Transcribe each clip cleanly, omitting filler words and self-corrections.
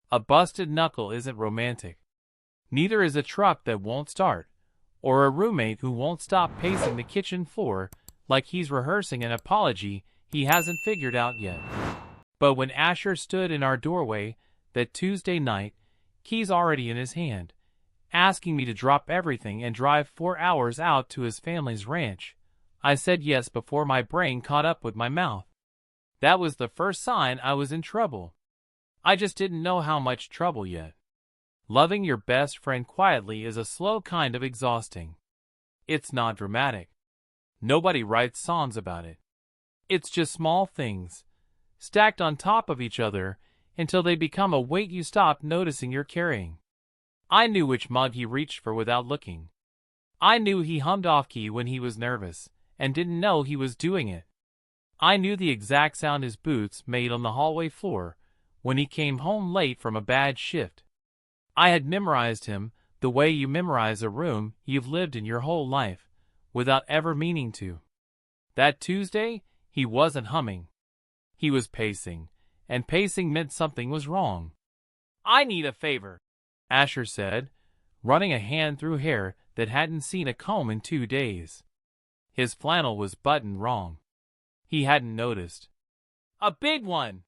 A busted knuckle isn't romantic. Neither is a truck that won't start, or a roommate who won't stop pacing the kitchen floor like he's rehearsing an apology he hasn't figured out yet. But when Asher stood in our doorway that Tuesday night, keys already in his hand, asking me to drop everything and drive 4 hours out to his family's ranch, I said yes before my brain caught up with my mouth. That was the first sign I was in trouble. I just didn't know how much trouble yet. Loving your best friend quietly is a slow kind of exhausting. It's not dramatic. Nobody writes songs about it. It's just small things, stacked on top of each other until they become a weight you stop noticing you're carrying. I knew which mug he reached for without looking. I knew he hummed off-key when he was nervous and didn't know he was doing it. I knew the exact sound his boots made on the hallway floor when he came home late from a bad shift. I had memorized him the way you memorize a room you've lived in your whole life, without ever meaning to. That Tuesday, he wasn't humming. He was pacing, and pacing meant something was wrong. "I need a favor," Asher said, running a hand through hair that hadn't seen a comb in 2 days. His flannel was buttoned wrong. He hadn't noticed. "A big one.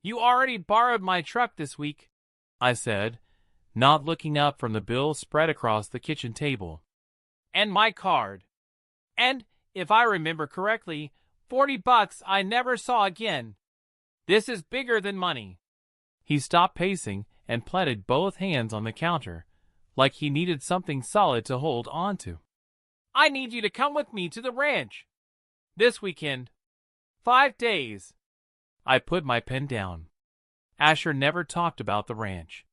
You already borrowed my truck this week," I said, not looking up from the bill spread across the kitchen table. "And my card. And, if I remember correctly, $40 I never saw again. This is bigger than money." He stopped pacing and planted both hands on the counter, like he needed something solid to hold onto. "I need you to come with me to the ranch. This weekend. 5 days. I put my pen down. Asher never talked about the ranch.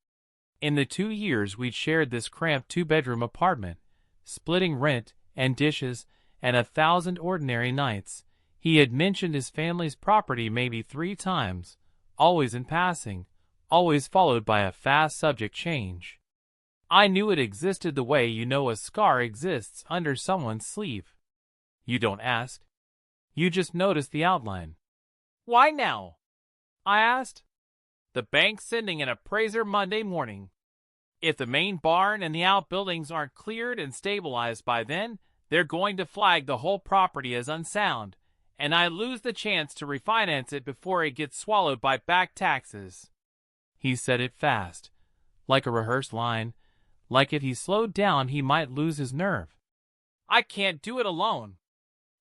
In the 2 years we'd shared this cramped 2-bedroom apartment, splitting rent and dishes and 1,000 ordinary nights, he had mentioned his family's property maybe 3 times, always in passing, always followed by a fast subject change. I knew it existed the way you know a scar exists under someone's sleeve. You don't ask. You just notice the outline. "Why now?" I asked. "The bank's sending an appraiser Monday morning. If the main barn and the outbuildings aren't cleared and stabilized by then, they're going to flag the whole property as unsound, and I lose the chance to refinance it before it gets swallowed by back taxes." He said it fast, like a rehearsed line, like if he slowed down he might lose his nerve. "I can't do it alone.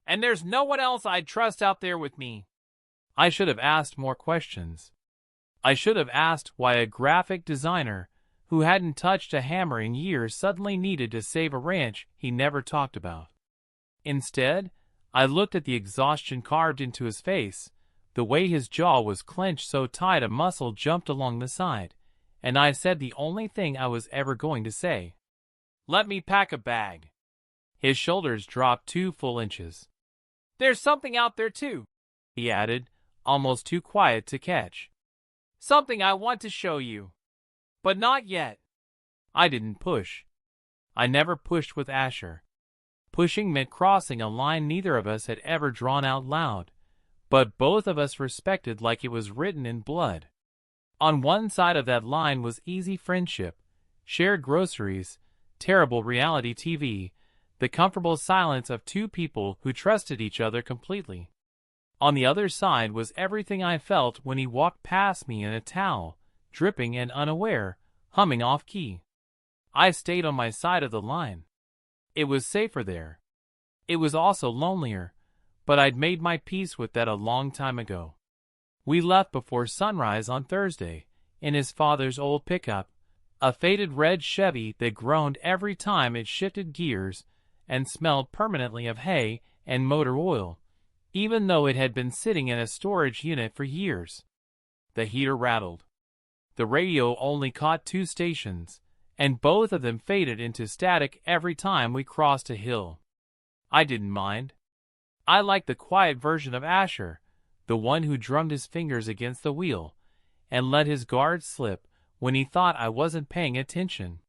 And there's no one else I'd trust out there with me." I should have asked more questions. I should have asked why a graphic designer who hadn't touched a hammer in years suddenly needed to save a ranch he never talked about. Instead, I looked at the exhaustion carved into his face, the way his jaw was clenched so tight a muscle jumped along the side, and I said the only thing I was ever going to say. "Let me pack a bag." His shoulders dropped 2 full inches. "There's something out there too," he added, almost too quiet to catch. "Something I want to show you. But not yet." I didn't push. I never pushed with Asher. Pushing meant crossing a line neither of us had ever drawn out loud, but both of us respected like it was written in blood. On one side of that line was easy friendship, shared groceries, terrible reality TV, the comfortable silence of 2 people who trusted each other completely. On the other side was everything I felt when he walked past me in a towel, dripping and unaware, humming off-key. I stayed on my side of the line. It was safer there. It was also lonelier, but I'd made my peace with that a long time ago. We left before sunrise on Thursday, in his father's old pickup, a faded red Chevy that groaned every time it shifted gears and smelled permanently of hay and motor oil, even though it had been sitting in a storage unit for years. The heater rattled. The radio only caught 2 stations, and both of them faded into static every time we crossed a hill. I didn't mind. I liked the quiet version of Asher, the one who drummed his fingers against the wheel and let his guard slip when he thought I wasn't paying attention.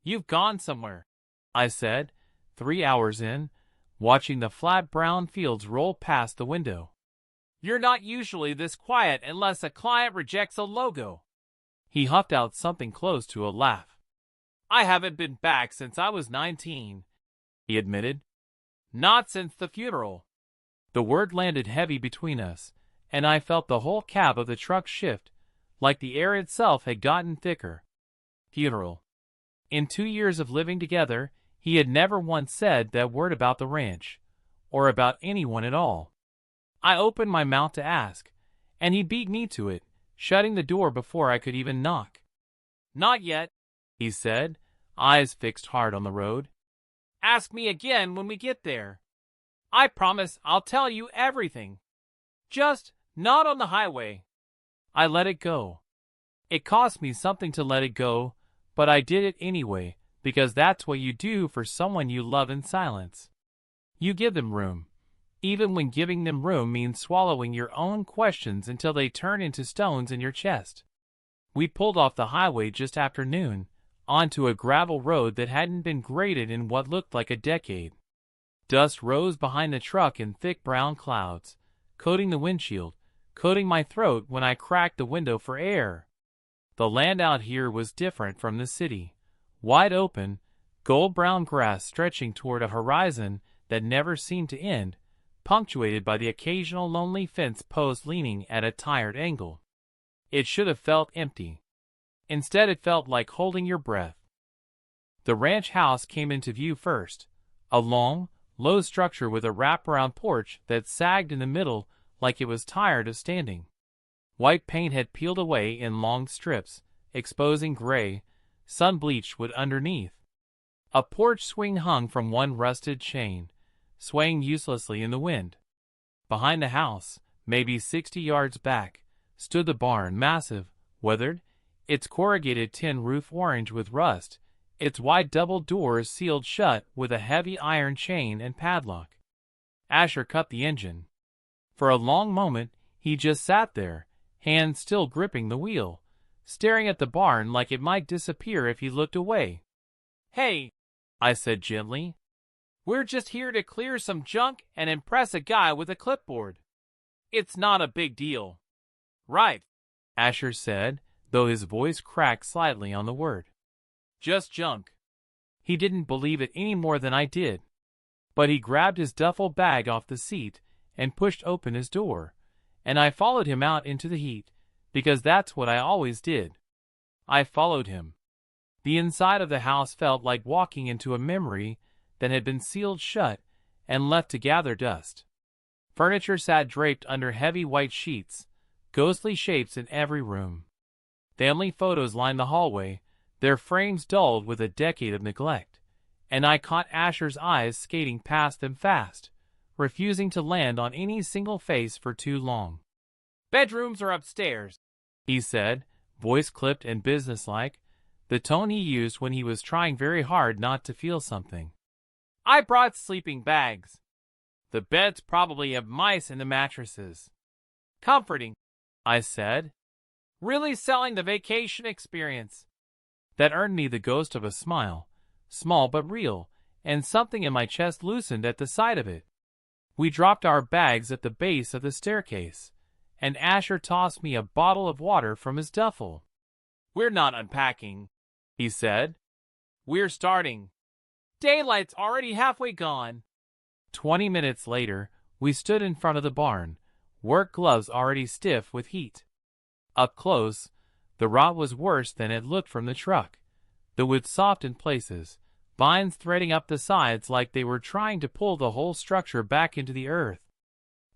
"You've gone somewhere," I said, 3 hours in, watching the flat brown fields roll past the window. "You're not usually this quiet unless a client rejects a logo." He huffed out something close to a laugh. "I haven't been back since I was 19, he admitted. "Not since the funeral." The word landed heavy between us, and I felt the whole cab of the truck shift, like the air itself had gotten thicker. Funeral. In 2 years of living together, he had never once said that word about the ranch, or about anyone at all. I opened my mouth to ask, and he beat me to it, shutting the door before I could even knock. "Not yet," he said, eyes fixed hard on the road. "Ask me again when we get there. I promise I'll tell you everything. Just not on the highway." I let it go. It cost me something to let it go, but I did it anyway, because that's what you do for someone you love in silence. You give them room, even when giving them room means swallowing your own questions until they turn into stones in your chest. We pulled off the highway just after noon, onto a gravel road that hadn't been graded in what looked like a decade. Dust rose behind the truck in thick brown clouds, coating the windshield, coating my throat when I cracked the window for air. The land out here was different from the city. Wide open, gold-brown grass stretching toward a horizon that never seemed to end, punctuated by the occasional lonely fence post leaning at a tired angle. It should have felt empty. Instead, it felt like holding your breath. The ranch house came into view first, a long, low structure with a wraparound porch that sagged in the middle like it was tired of standing. White paint had peeled away in long strips, exposing gray, sun-bleached wood underneath. A porch swing hung from one rusted chain, swaying uselessly in the wind. Behind the house, maybe 60 yards back, stood the barn, massive, weathered, its corrugated tin roof orange with rust, its wide double doors sealed shut with a heavy iron chain and padlock. Asher cut the engine. For a long moment, he just sat there, hands still gripping the wheel, staring at the barn like it might disappear if he looked away. "Hey," I said gently. "We're just here to clear some junk and impress a guy with a clipboard. It's not a big deal." "Right," Asher said, though his voice cracked slightly on the word. "Just junk." He didn't believe it any more than I did. But he grabbed his duffel bag off the seat and pushed open his door, and I followed him out into the heat, because that's what I always did. I followed him. The inside of the house felt like walking into a memory that had been sealed shut and left to gather dust. Furniture sat draped under heavy white sheets, ghostly shapes in every room. Family photos lined the hallway, their frames dulled with a decade of neglect, and I caught Asher's eyes skating past them fast, refusing to land on any single face for too long. "Bedrooms are upstairs," he said, voice clipped and businesslike, the tone he used when he was trying very hard not to feel something. "I brought sleeping bags. The beds probably have mice in the mattresses." "Comforting," I said. "Really selling the vacation experience." That earned me the ghost of a smile, small but real, and something in my chest loosened at the sight of it. We dropped our bags at the base of the staircase, and Asher tossed me a bottle of water from his duffel. "We're not unpacking," he said. "We're starting. Daylight's already halfway gone." 20 minutes later, we stood in front of the barn, work gloves already stiff with heat. Up close, the rot was worse than it looked from the truck, the wood soft in places, vines threading up the sides like they were trying to pull the whole structure back into the earth.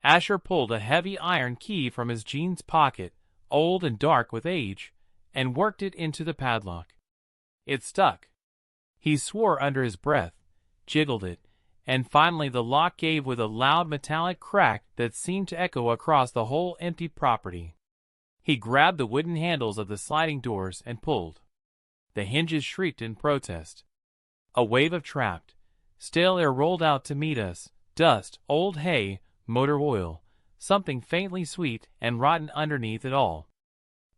Asher pulled a heavy iron key from his jeans pocket, old and dark with age, and worked it into the padlock. It stuck. He swore under his breath, jiggled it, and finally the lock gave with a loud metallic crack that seemed to echo across the whole empty property. He grabbed the wooden handles of the sliding doors and pulled. The hinges shrieked in protest. A wave of trapped, stale air rolled out to meet us, dust, old hay, motor oil, something faintly sweet and rotten underneath it all.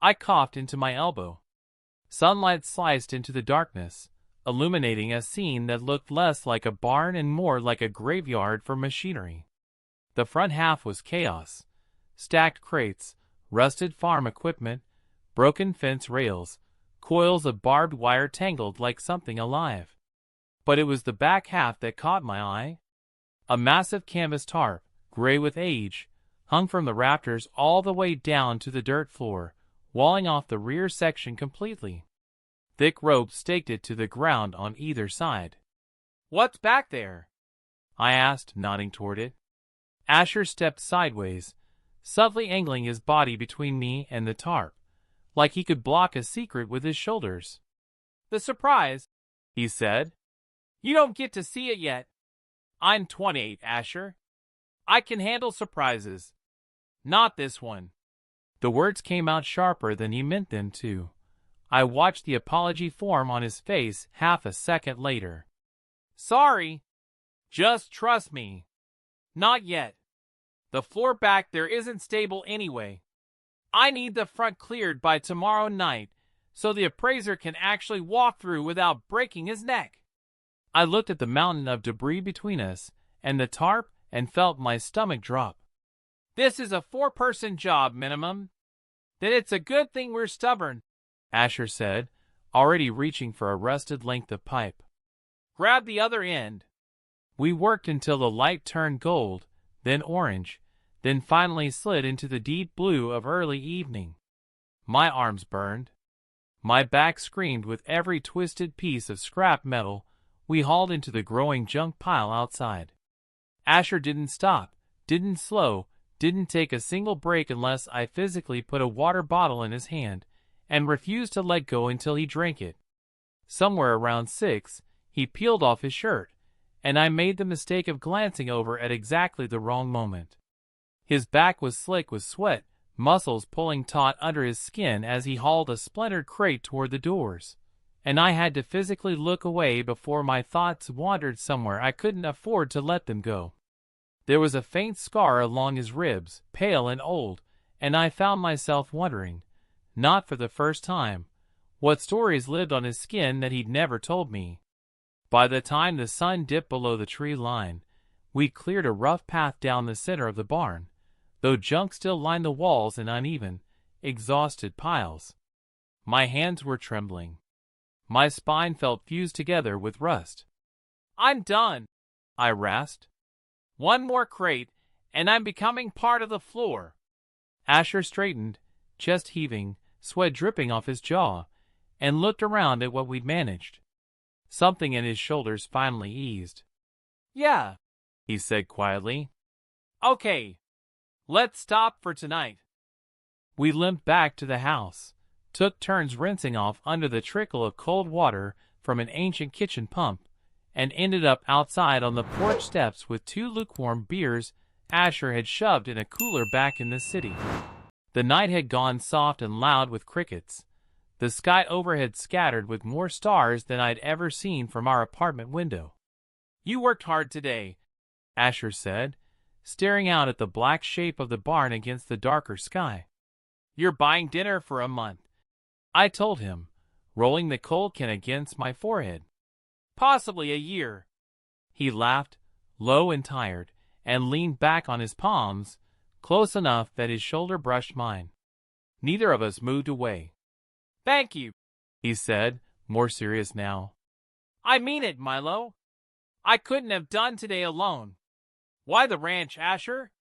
I coughed into my elbow. Sunlight sliced into the darkness, illuminating a scene that looked less like a barn and more like a graveyard for machinery. The front half was chaos. Stacked crates, rusted farm equipment, broken fence rails, coils of barbed wire tangled like something alive. But it was the back half that caught my eye. A massive canvas tarp, gray with age, hung from the rafters all the way down to the dirt floor, walling off the rear section completely. Thick ropes staked it to the ground on either side. "What's back there?" I asked, nodding toward it. Asher stepped sideways, subtly angling his body between me and the tarp, like he could block a secret with his shoulders. "The surprise," he said. "You don't get to see it yet. I'm 28, Asher. I can handle surprises. Not this one." The words came out sharper than he meant them to. I watched the apology form on his face half a second later. "Sorry. Just trust me. Not yet. The floor back there isn't stable anyway. I need the front cleared by tomorrow night so the appraiser can actually walk through without breaking his neck." I looked at the mountain of debris between us and the tarp and felt my stomach drop. "This is a 4-person job minimum. Then it's a good thing we're stubborn," Asher said, already reaching for a rusted length of pipe. "Grab the other end." We worked until the light turned gold, then orange, then finally slid into the deep blue of early evening. My arms burned. My back screamed with every twisted piece of scrap metal we hauled into the growing junk pile outside. Asher didn't stop, didn't slow, didn't take a single break unless I physically put a water bottle in his hand, and refused to let go until he drank it. Somewhere around 6, he peeled off his shirt, and I made the mistake of glancing over at exactly the wrong moment. His back was slick with sweat, muscles pulling taut under his skin as he hauled a splintered crate toward the doors, and I had to physically look away before my thoughts wandered somewhere I couldn't afford to let them go. There was a faint scar along his ribs, pale and old, and I found myself wondering, not for the first time, what stories lived on his skin that he'd never told me. By the time the sun dipped below the tree line, we cleared a rough path down the center of the barn, though junk still lined the walls in uneven, exhausted piles. My hands were trembling. My spine felt fused together with rust. "I'm done," I rasped. "One more crate, and I'm becoming part of the floor." Asher straightened, chest heaving, sweat dripping off his jaw, and looked around at what we'd managed. Something in his shoulders finally eased. "Yeah," he said quietly. "Okay, let's stop for tonight." We limped back to the house, took turns rinsing off under the trickle of cold water from an ancient kitchen pump, and ended up outside on the porch steps with 2 lukewarm beers Asher had shoved in a cooler back in the city. The night had gone soft and loud with crickets. The sky overhead scattered with more stars than I'd ever seen from our apartment window. "You worked hard today," Asher said, staring out at the black shape of the barn against the darker sky. "You're buying dinner for a month," I told him, rolling the cold can against my forehead. "Possibly a year." He laughed, low and tired, and leaned back on his palms, close enough that his shoulder brushed mine. Neither of us moved away. "Thank you," he said, more serious now. "I mean it, Milo. I couldn't have done today alone. Why the ranch, Asher?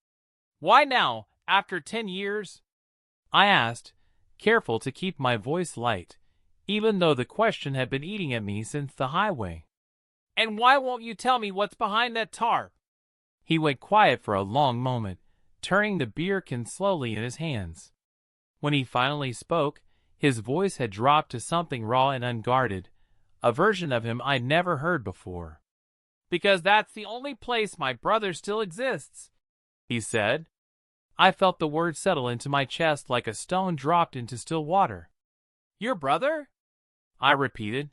Why now, after 10 years? I asked, careful to keep my voice light, even though the question had been eating at me since the highway. "And why won't you tell me what's behind that tarp?" He went quiet for a long moment, turning the beer can slowly in his hands. When he finally spoke, his voice had dropped to something raw and unguarded, a version of him I'd never heard before. "Because that's the only place my brother still exists," he said. I felt the word settle into my chest like a stone dropped into still water. "Your brother?" I repeated.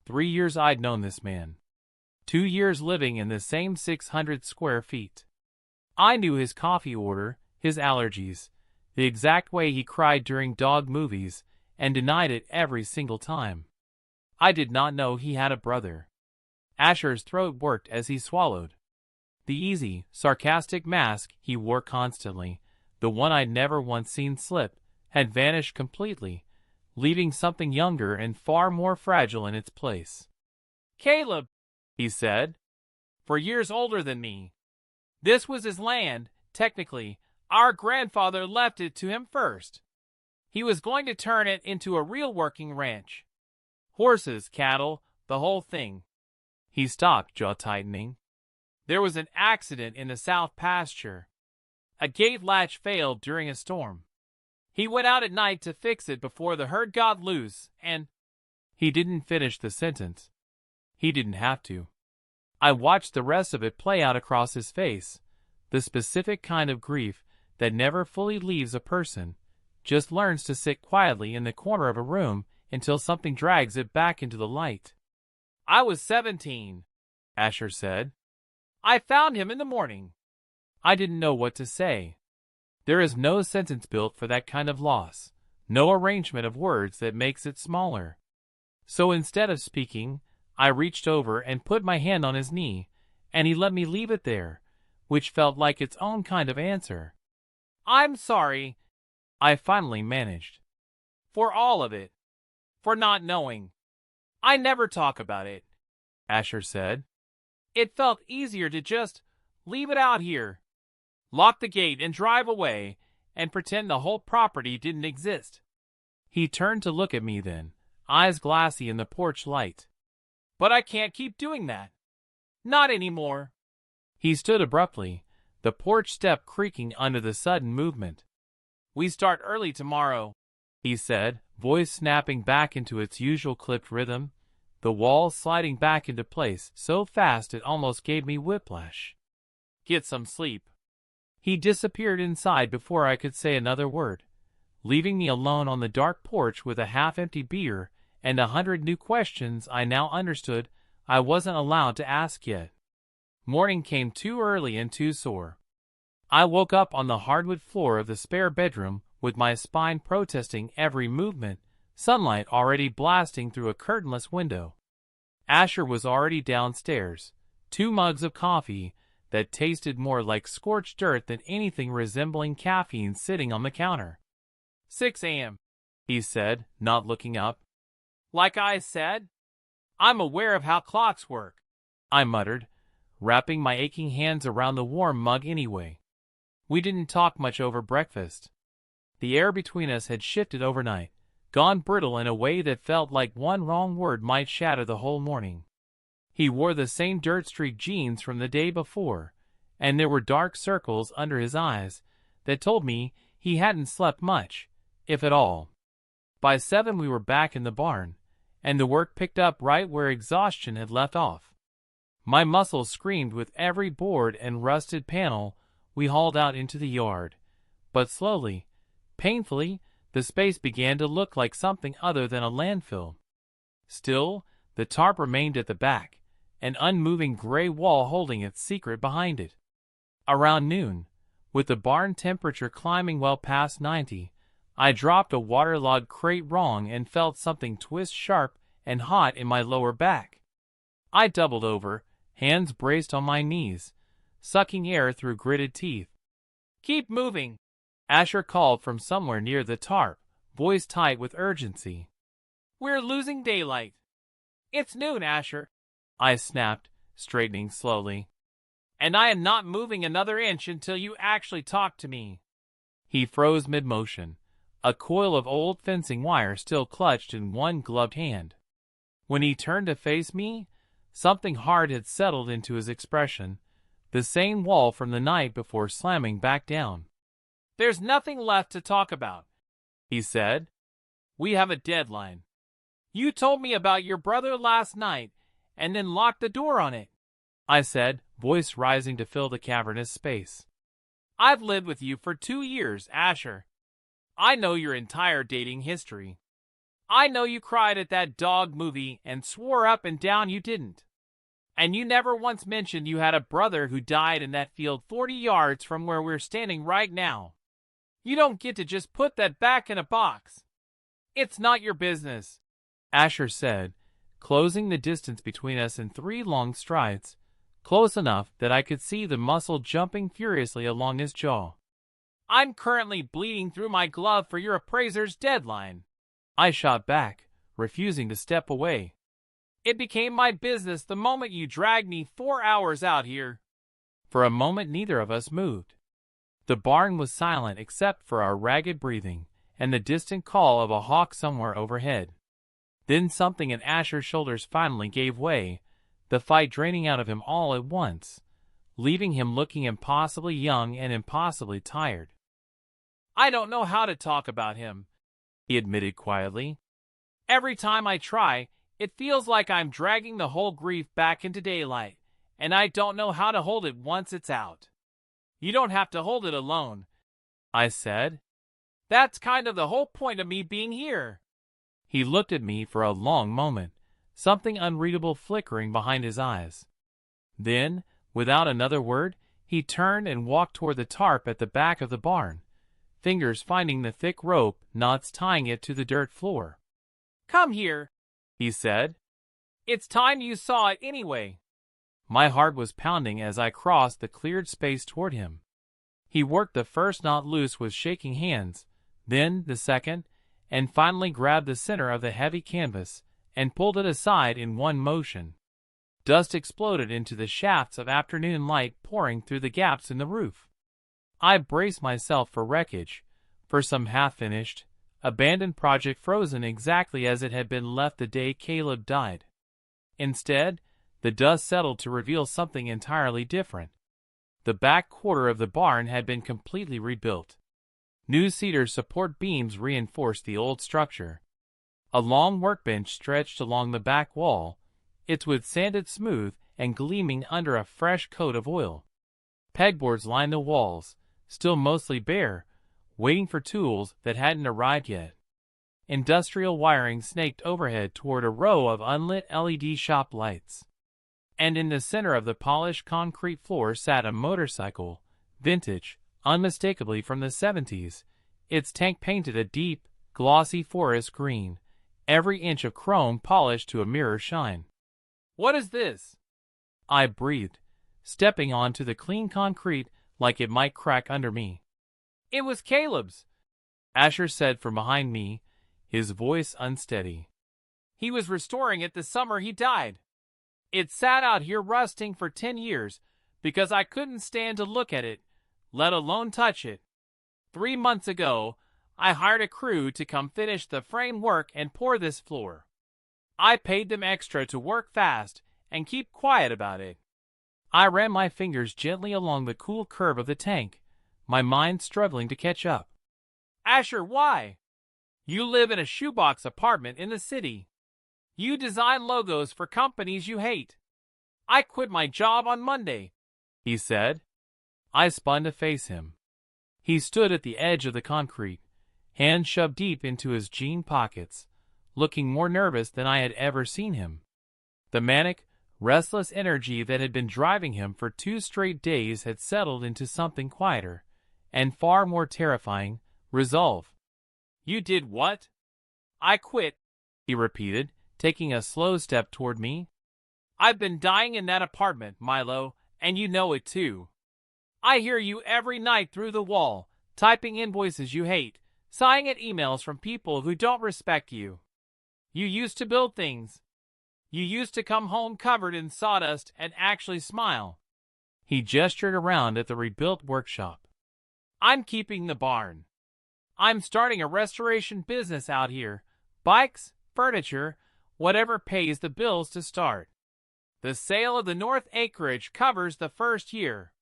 3 years I'd known this man. 2 years living in the same 600 square feet. I knew his coffee order, his allergies, the exact way he cried during dog movies, and denied it every single time. I did not know he had a brother. Asher's throat worked as he swallowed. The easy, sarcastic mask he wore constantly, the one I'd never once seen slip, had vanished completely, leaving something younger and far more fragile in its place. "Caleb," he said, "for years older than me. This was his land, technically. Our grandfather left it to him first. He was going to turn it into a real working ranch. Horses, cattle, the whole thing." He stopped, jaw tightening. "There was an accident in the south pasture. A gate latch failed during a storm. He went out at night to fix it before the herd got loose, and—" He didn't finish the sentence. He didn't have to. I watched the rest of it play out across his face, the specific kind of grief that never fully leaves a person, just learns to sit quietly in the corner of a room until something drags it back into the light. "I was 17, Asher said. "I found him in the morning." I didn't know what to say. There is no sentence built for that kind of loss, no arrangement of words that makes it smaller. So instead of speaking, I reached over and put my hand on his knee, and he let me leave it there, which felt like its own kind of answer. "I'm sorry," I finally managed. "For all of it. For not knowing. I never talk about it," Asher said. "It felt easier to just leave it out here. Lock the gate and drive away and pretend the whole property didn't exist." He turned to look at me then, eyes glassy in the porch light. "But I can't keep doing that. Not anymore." He stood abruptly, the porch step creaking under the sudden movement. "We start early tomorrow," he said, voice snapping back into its usual clipped rhythm, the walls sliding back into place so fast it almost gave me whiplash. "Get some sleep." He disappeared inside before I could say another word, leaving me alone on the dark porch with a half-empty beer and 100 new questions I now understood I wasn't allowed to ask yet. Morning came too early and too sore. I woke up on the hardwood floor of the spare bedroom with my spine protesting every movement, sunlight already blasting through a curtainless window. Asher was already downstairs, 2 mugs of coffee that tasted more like scorched dirt than anything resembling caffeine sitting on the counter. 6 a.m., he said, not looking up. "Like I said, I'm aware of how clocks work," I muttered, wrapping my aching hands around the warm mug anyway. We didn't talk much over breakfast. The air between us had shifted overnight, gone brittle in a way that felt like one wrong word might shatter the whole morning. He wore the same dirt-streaked jeans from the day before, and there were dark circles under his eyes that told me he hadn't slept much, if at all. By 7 we were back in the barn, and the work picked up right where exhaustion had left off. My muscles screamed with every board and rusted panel we hauled out into the yard, but slowly, painfully, the space began to look like something other than a landfill. Still, the tarp remained at the back, an unmoving gray wall holding its secret behind it. Around noon, with the barn temperature climbing well past 90, I dropped a waterlogged crate wrong and felt something twist sharp and hot in my lower back. I doubled over, hands braced on my knees, sucking air through gritted teeth. "Keep moving," Asher called from somewhere near the tarp, voice tight with urgency. "We're losing daylight." "It's noon, Asher," I snapped, straightening slowly. "And I am not moving another inch until you actually talk to me." He froze mid-motion, a coil of old fencing wire still clutched in one gloved hand. When he turned to face me, something hard had settled into his expression, the same wall from the night before slamming back down. "There's nothing left to talk about," he said. "We have a deadline. You told me about your brother last night and then locked the door on it," I said, voice rising to fill the cavernous space. "I've lived with you for 2 years, Asher. I know your entire dating history. I know you cried at that dog movie and swore up and down you didn't. And you never once mentioned you had a brother who died in that field 40 yards from where we're standing right now. You don't get to just put that back in a box. It's not your business," Asher said, closing the distance between us in 3 long strides, close enough that I could see the muscle jumping furiously along his jaw. "I'm currently bleeding through my glove for your appraiser's deadline. I shot back, refusing to step away. It became my business the moment you dragged me 4 hours out here. For a moment neither of us moved. The barn was silent except for our ragged breathing and the distant call of a hawk somewhere overhead. Then something in Asher's shoulders finally gave way, the fight draining out of him all at once, leaving him looking impossibly young and impossibly tired. I don't know how to talk about him, he admitted quietly. Every time I try, it feels like I'm dragging the whole grief back into daylight, and I don't know how to hold it once it's out. You don't have to hold it alone, I said. That's kind of the whole point of me being here. He looked at me for a long moment, something unreadable flickering behind his eyes. Then, without another word, he turned and walked toward the tarp at the back of the barn, fingers finding the thick rope knots tying it to the dirt floor. Come here, he said. It's time you saw it anyway. My heart was pounding as I crossed the cleared space toward him. He worked the first knot loose with shaking hands, then the second, and finally grabbed the center of the heavy canvas and pulled it aside in one motion. Dust exploded into the shafts of afternoon light pouring through the gaps in the roof. I braced myself for wreckage, for some half-finished, abandoned project frozen exactly as it had been left the day Caleb died. Instead, the dust settled to reveal something entirely different. The back quarter of the barn had been completely rebuilt. New cedar support beams reinforced the old structure. A long workbench stretched along the back wall, its wood sanded smooth and gleaming under a fresh coat of oil. Pegboards lined the walls, still mostly bare, waiting for tools that hadn't arrived yet. Industrial wiring snaked overhead toward a row of unlit LED shop lights. And in the center of the polished concrete floor sat a motorcycle, vintage, unmistakably from the 70s, its tank painted a deep, glossy forest green, every inch of chrome polished to a mirror shine. What is this? I breathed, stepping onto the clean concrete like it might crack under me. It was Caleb's, Asher said from behind me, his voice unsteady. He was restoring it the summer he died. It sat out here rusting for 10 years because I couldn't stand to look at it, let alone touch it. 3 months ago, I hired a crew to come finish the framework and pour this floor. I paid them extra to work fast and keep quiet about it. I ran my fingers gently along the cool curve of the tank, my mind struggling to catch up. Asher, why? You live in a shoebox apartment in the city. You design logos for companies you hate. I quit my job on Monday, he said. I spun to face him. He stood at the edge of the concrete, hands shoved deep into his jean pockets, looking more nervous than I had ever seen him. The manic, restless energy that had been driving him for 2 straight days had settled into something quieter, and far more terrifying, resolve. You did what? I quit, he repeated, taking a slow step toward me. I've been dying in that apartment, Milo, and you know it too. I hear you every night through the wall, typing invoices you hate, sighing at emails from people who don't respect you. You used to build things. You used to come home covered in sawdust and actually smile. He gestured around at the rebuilt workshop. I'm keeping the barn. I'm starting a restoration business out here. Bikes, furniture, whatever pays the bills to start. The sale of the north acreage covers the first year.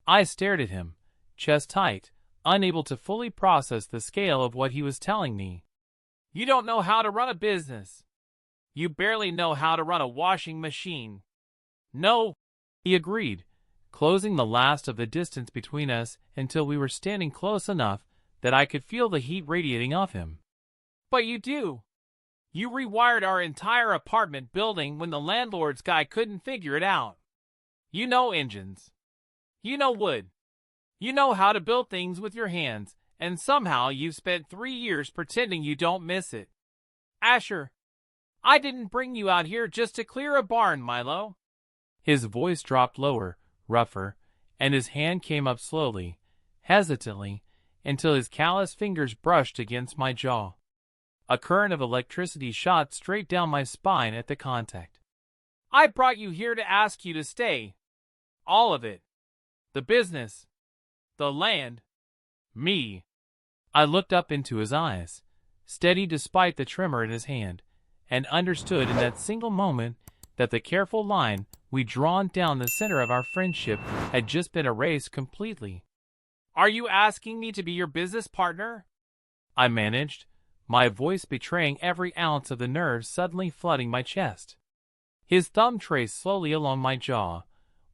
I stared at him, chest tight, unable to fully process the scale of what he was telling me. You don't know how to run a business. You barely know how to run a washing machine. No, he agreed, closing the last of the distance between us until we were standing close enough that I could feel the heat radiating off him. But you do. You rewired our entire apartment building when the landlord's guy couldn't figure it out. You know engines. You know wood. You know how to build things with your hands, and somehow you've spent 3 years pretending you don't miss it. Asher, I didn't bring you out here just to clear a barn, Milo. His voice dropped lower, rougher, and his hand came up slowly, hesitantly, until his callous fingers brushed against my jaw. A current of electricity shot straight down my spine at the contact. I brought you here to ask you to stay. All of it. The business. The land. Me. I looked up into his eyes, steady despite the tremor in his hand, and understood in that single moment that the careful line we'd drawn down the center of our friendship had just been erased completely. Are you asking me to be your business partner? I managed, my voice betraying every ounce of the nerves suddenly flooding my chest. His thumb traced slowly along my jaw,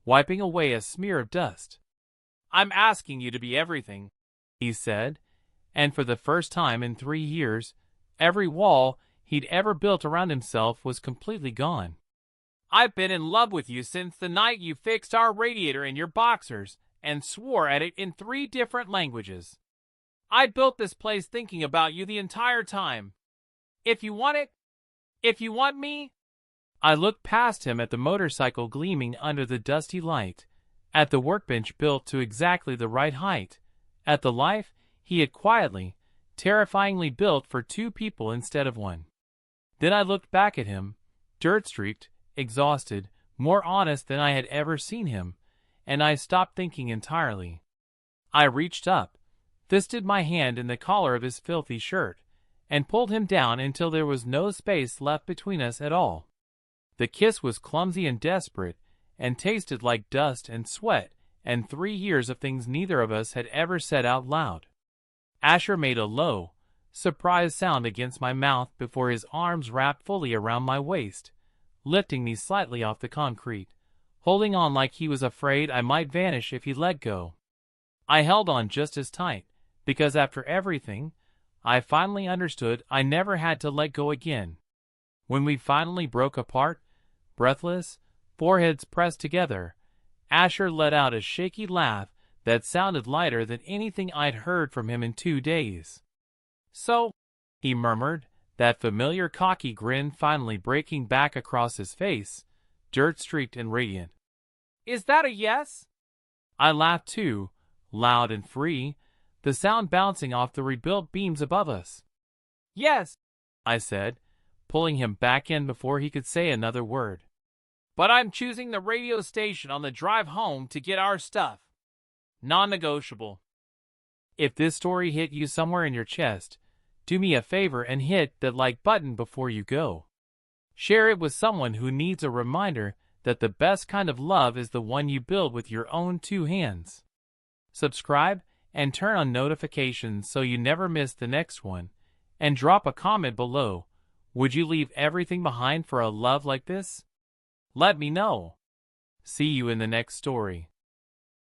wiping away a smear of dust. I'm asking you to be everything, he said, and for the first time in 3 years, every wall he'd ever built around himself was completely gone. I've been in love with you since the night you fixed our radiator in your boxers and swore at it in 3 different languages. I built this place thinking about you the entire time. If you want it, if you want me. I looked past him at the motorcycle gleaming under the dusty light, at the workbench built to exactly the right height, at the life he had quietly, terrifyingly built for 2 people instead of 1. Then I looked back at him, dirt-streaked, exhausted, more honest than I had ever seen him, and I stopped thinking entirely. I reached up, fisted my hand in the collar of his filthy shirt, and pulled him down until there was no space left between us at all. The kiss was clumsy and desperate, and tasted like dust and sweat and 3 years of things neither of us had ever said out loud. Asher made a low, surprised sound against my mouth before his arms wrapped fully around my waist, lifting me slightly off the concrete, holding on like he was afraid I might vanish if he let go. I held on just as tight, because after everything, I finally understood I never had to let go again. When we finally broke apart, breathless, foreheads pressed together, Asher let out a shaky laugh that sounded lighter than anything I'd heard from him in 2 days. So, he murmured, that familiar cocky grin finally breaking back across his face, dirt-streaked and radiant. Is that a yes? I laughed too, loud and free, the sound bouncing off the rebuilt beams above us. Yes, I said, pulling him back in before he could say another word. But I'm choosing the radio station on the drive home to get our stuff. Non-negotiable. If this story hit you somewhere in your chest, do me a favor and hit that like button before you go. Share it with someone who needs a reminder that the best kind of love is the one you build with your own 2 hands. Subscribe and turn on notifications so you never miss the next one, and drop a comment below. Would you leave everything behind for a love like this? Let me know. See you in the next story.